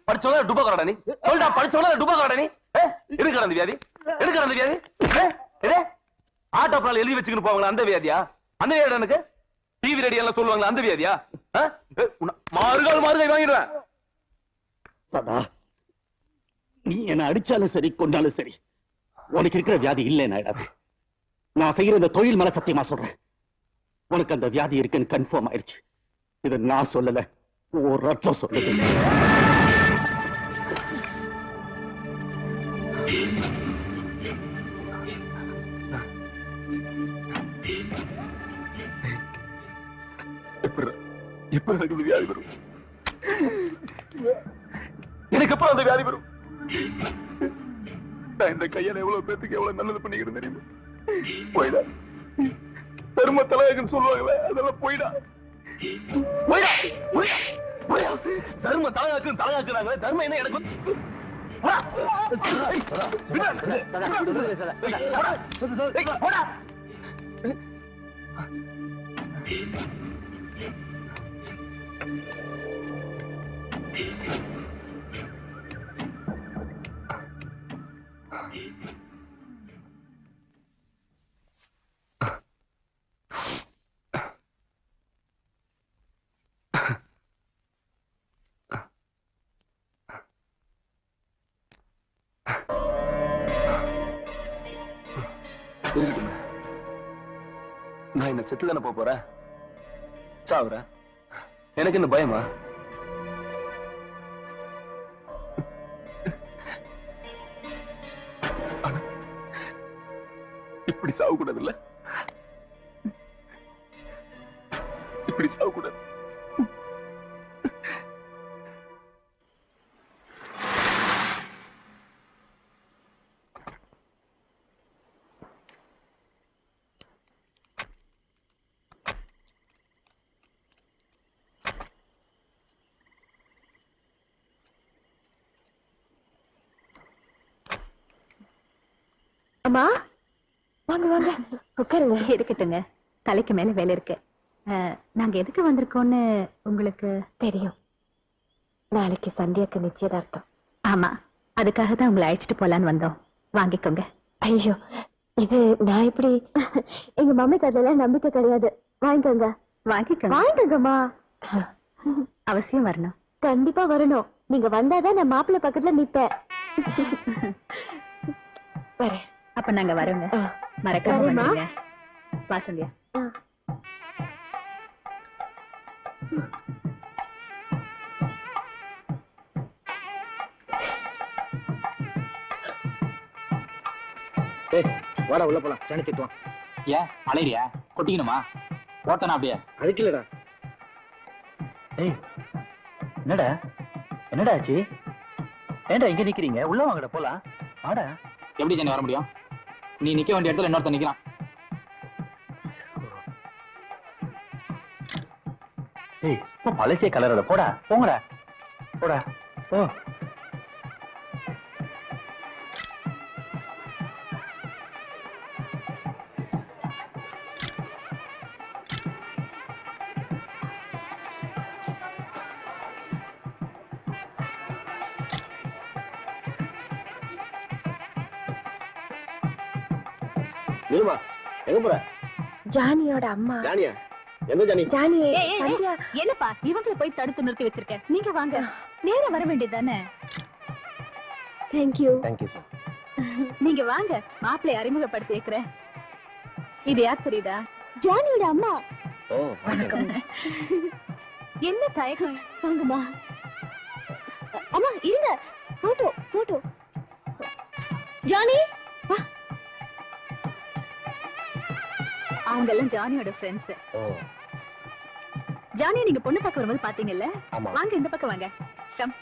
படிச்சவங்க டுபா கரடா நீ சொல்டா படிச்சவங்க டுபா கரடா நீ எதுக்கு அந்த வியாதி எதுக்கு அந்த வியாதி ஆட்டோ பிளால் எழுதி வச்சுக்கிட்டு போவாங்களா அந்த வியாதியா அந்த வியாதி எனக்கு டிவி ரெடி எல்லாம் சொல்லுவாங்களா அந்த வியாதியா மாறுகால் மாறுகை வாங்கிடுவேன் சதா நீ என்ன அடிச்சாலும் சரி கொண்டாலும் சரி உனக்கு இருக்கிற வியாதி இல்லைன்னு நான் செய்யற இந்த தொழில் மேல சத்தியமா சொல்றேன் உனக்கு அந்த வியாதி இருக்குன்னு கன்ஃபார்ம் ஆயிடுச்சு இதை நான் சொல்லல ஒரு ரத்தம் சொல்லுது எப்ப எனக்கு வியாதி வரும் எனக்கு எப்ப அந்த வியாதி வரும் நான் இந்த கையால எவ்வளவு பேத்துக்கு எவ்வளவு நல்லது பண்ணிக்கிறேன் தெரியுமா போயிடா தர்ம தலையாக்குன்னு சொல்லுவாங்களே அதெல்லாம் போயிடா போயிடா போயிடா போயிடா தர்ம தலையாக்குன்னு தலையாக்குறாங்களே தர்மம் என்ன எனக்கு போடா நான் என்ன செத்து தானே போறேன் சாவுற எனக்கு என்ன பயமா இப்படி சாவு கூடாது இல்ல இப்படி சாவு கூடாது அம்மா வாங்க வாங்க உட்காருங்க. இருக்கட்டுங்க, தலைக்கு மேல வேலை இருக்கு. நாங்க எதுக்கு வந்திருக்கோம்னு உங்களுக்கு தெரியும். நாளைக்கு சந்தியாக்கு நிச்சயதார்த்தம். ஆமா, அதுக்காக தான் உங்களை அழைச்சிட்டு போலான்னு வந்தோம். வாங்கிக்கோங்க. ஐயோ, இது நான் இப்படி எங்க மம்மி கடையில நம்பிக்கை கிடையாது. வாங்கிக்கோங்க. வாங்கிக்கோங்க. வாங்கிக்கோங்கம்மா. அவசியம் வரணும். கண்டிப்பா வரணும். நீங்க வந்தாதான் நான் மாப்பிள்ளை பக்கத்துல நிப்பேன். வரேன். அப்ப நாங்க வரோங்க. மறக்காம வந்துருங்க. வாசந்தியா. வாடா உள்ள போலாம். சனி திட்டுவான். ஏன் அலையிறியா? கொட்டிக்கணுமா? ஓட்டனா அப்படியே? அதுக்கு இல்லடா. ஏய், என்னடா என்னடா ஆச்சு? ஏன்டா இங்க நிக்கிறீங்க? உள்ள வாங்கடா போலாம். வாடா. எப்படி ஜனி வர முடியும்? நீ நிக்க வேண்டிய இடத்துல இன்னொருத்த நிக்கிறான். ஏய், பழசே கலரோட போடா. போங்கடா போடா. ஓ நிலுமா, எங்க போற? ஜானியோட அம்மா. ஜானியா? எந்த ஜானி? ஜானி. சந்தியா. என்னப்பா இவங்களை போய் தடுத்து நிறுத்தி வச்சிருக்கேன். நீங்க வாங்க. நேரா வர வேண்டியதானே. Thank you. Thank you sir. நீங்க வாங்க, மாப்பிள்ளை அறிமுகப்படுத்தி வைக்கிறேன். இது யார் தெரியுதா? ஜானியோட அம்மா. ஓ, வணக்கம். என்ன தயக்கம்? வாங்கம்மா. அம்மா இருங்க. Photo photo. ஜானி வா. அவங்க எல்லாம் ஜானியோட ஃப்ரெண்ட்ஸ். ஜானி நீங்க பொண்ணு பார்க்க வரும்போது பாத்தீங்கல்ல? வாங்க இந்த பக்கம் வாங்க. கம்.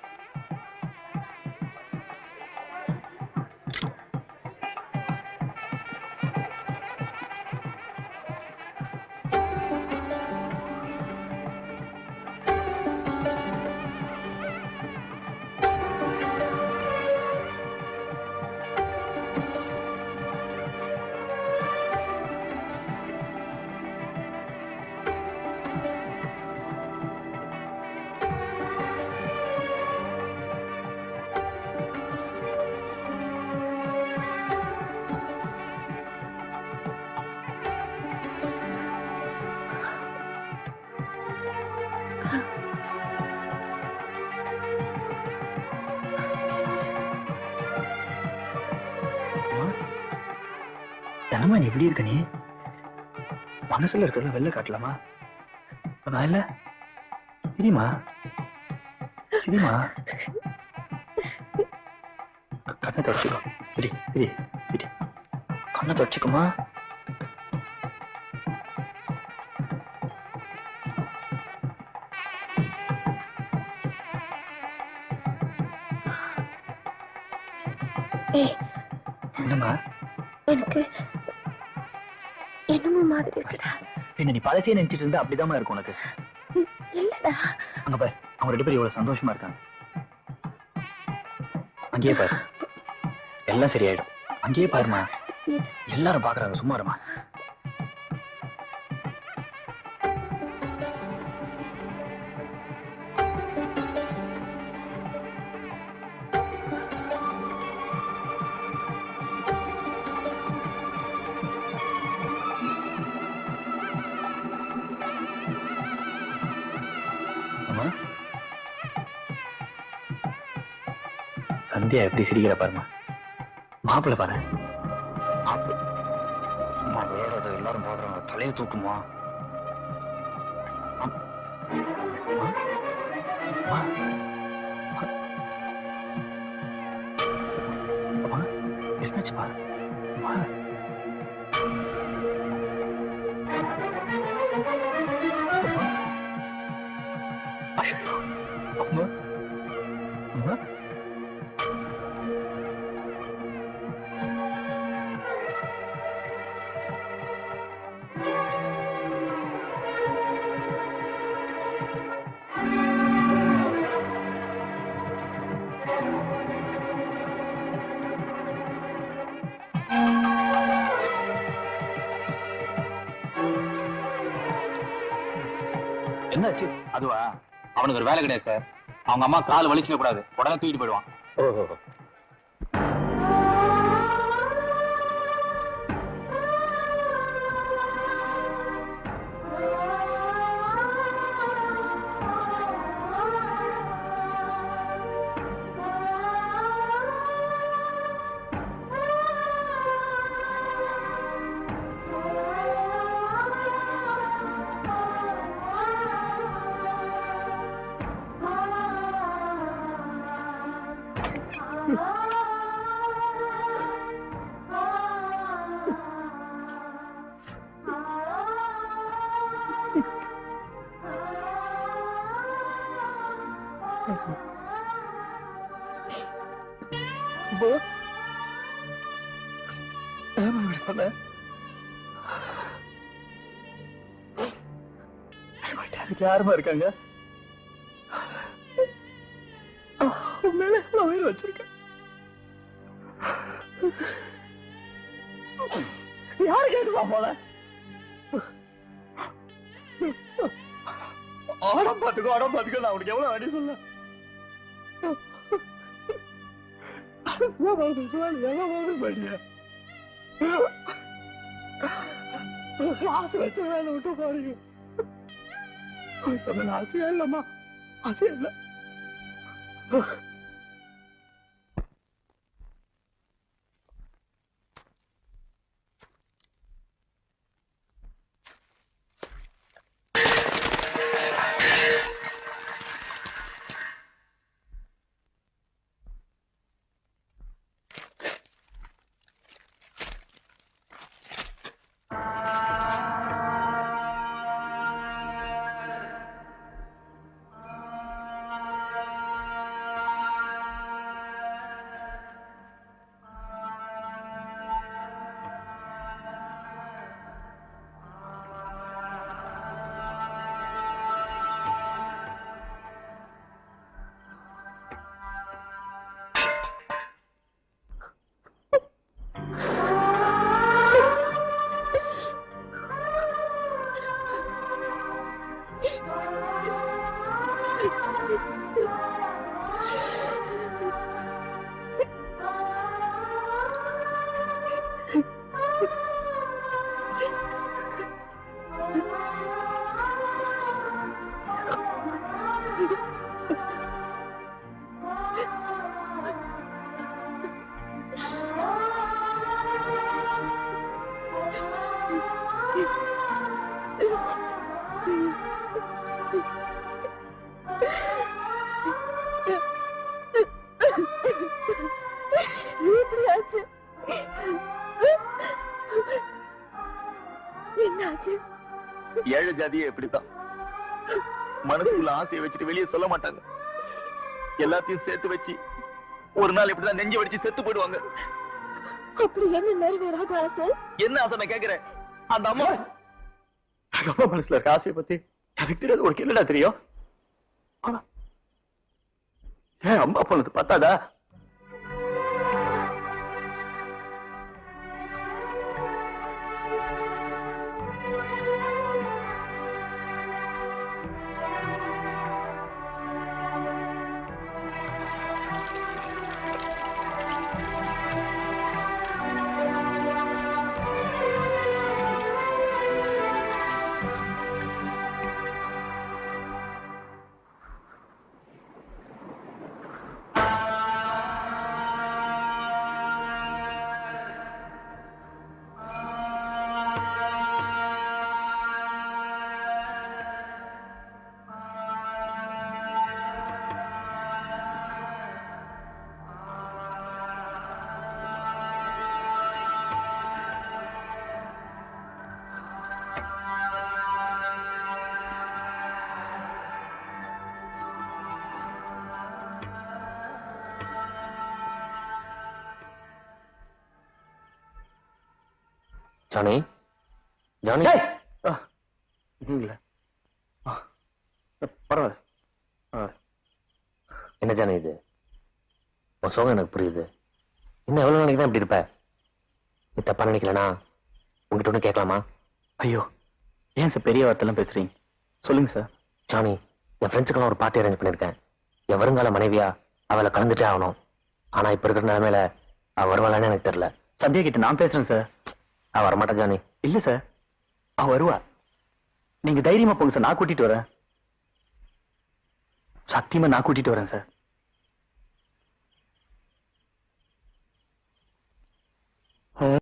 என்னம்மா நீ எப்படி இருக்க? நீ மனசுல இருக்கிறத வெளில காட்டலாமா? நான் இல்ல சரிமா சரிமா கண்ணை தொடச்சிக்கோ. சரி சரி சரி கண்ணை தொடச்சிக்குமா. என்னம்மா எனக்கு என்னமோ மாதிரி இருக்குடா. என்ன நீ பழசே நினைச்சிட்டு இருந்தா அப்படிதான் இருக்கும் உனக்கு. இல்லடா. அங்க பாரு அவங்க 2 பேரும் எவ்வளவு சந்தோஷமா இருக்காங்க. அங்கேயே பாரு எல்லாம் சரியாயிடும். அங்கேயே பாருமா எல்லாரும் பாக்குறாங்க. சும்மா இருமா. சந்தியா எப்படி சிரிக்கிற பாருமா. மாப்பிள்ள பாரு மாப்பிள்ளோட எல்லாரும் பாக்குறாங்க. தலையை தூக்குமா. என்னாச்சுப்பா? அம்மா அம்மா என்னாச்சு? அதுவா, அவனுக்கு ஒரு வேலை கிடையாது சார். அவங்க அம்மா கால் வலிச்சிட கூடாது, உடனே தூக்கிட்டு போயிடுவான். ஓஹோ யாருமா இருக்காங்க? மேல உயிர் வச்சிருக்கேன். யாரு கேட்டுவா போல ஆடம் பாத்துக்கோ நான் உனக்கு எவ்வளவு அடி சொல்ல ஆசை வச்ச வேலை விட்டு பாருங்க. ஆசையா இல்லம்மா, ஆசையா இல்ல. ஏழை ஜாதியே எப்படித்தான் மனசுக்குள்ள ஆசையை வச்சுட்டு வெளியே சொல்ல மாட்டாங்க. எல்லாத்தையும் சேர்த்து வச்சு ஒரு நாள் இப்படிதான் நெஞ்சு வடிச்சு செத்து போயிடுவாங்க. அப்படி என்ன நிறைவேறாத ஆசை? என்ன ஆசை நான் கேக்குறேன்? அந்த அம்மா மனசுல இருக்க ஆசையை பத்தி எனக்கு தெரியாது. உனக்கு என்னடா தெரியும்? ஆனா ஏன் அம்மா போனது பார்த்தாதா? ஜானி ஜானி பரவாயில்ல. என்ன ஜானி இது? உன் சோகம் எனக்கு புரியுது. இன்னும் எவ்வளவு நாளைக்கு தான் இப்படி இருப்ப? நீ தப்பா நினைக்கலனா உங்ககிட்ட ஒண்ணு கேட்கலாமா? ஐயோ, ஏன் சார் பெரிய வார்த்தைலாம் பேசுறீங்க? சொல்லுங்க சார். ஜானி, என் ஃப்ரெண்ட்ஸுக்கெல்லாம் ஒரு பார்ட்டி அரேஞ்ச் பண்ணிருக்கேன். என் வருங்கால மனைவியா அவளை கலந்துட்டே ஆகணும். ஆனா இப்ப இருக்கிற நிலைமையில அவ வருவாளான்னு எனக்கு தெரியல. சந்தியா கிட்ட நான் பேசுறேன் சார். அவ வரமாட்டா ஜானி. இல்ல சார், அவ வருவா. நீங்க தைரியமா போங்க சார், நான் கூட்டிட்டு வரேன். சத்தியமா நான் கூட்டிட்டு வரேன் சார்.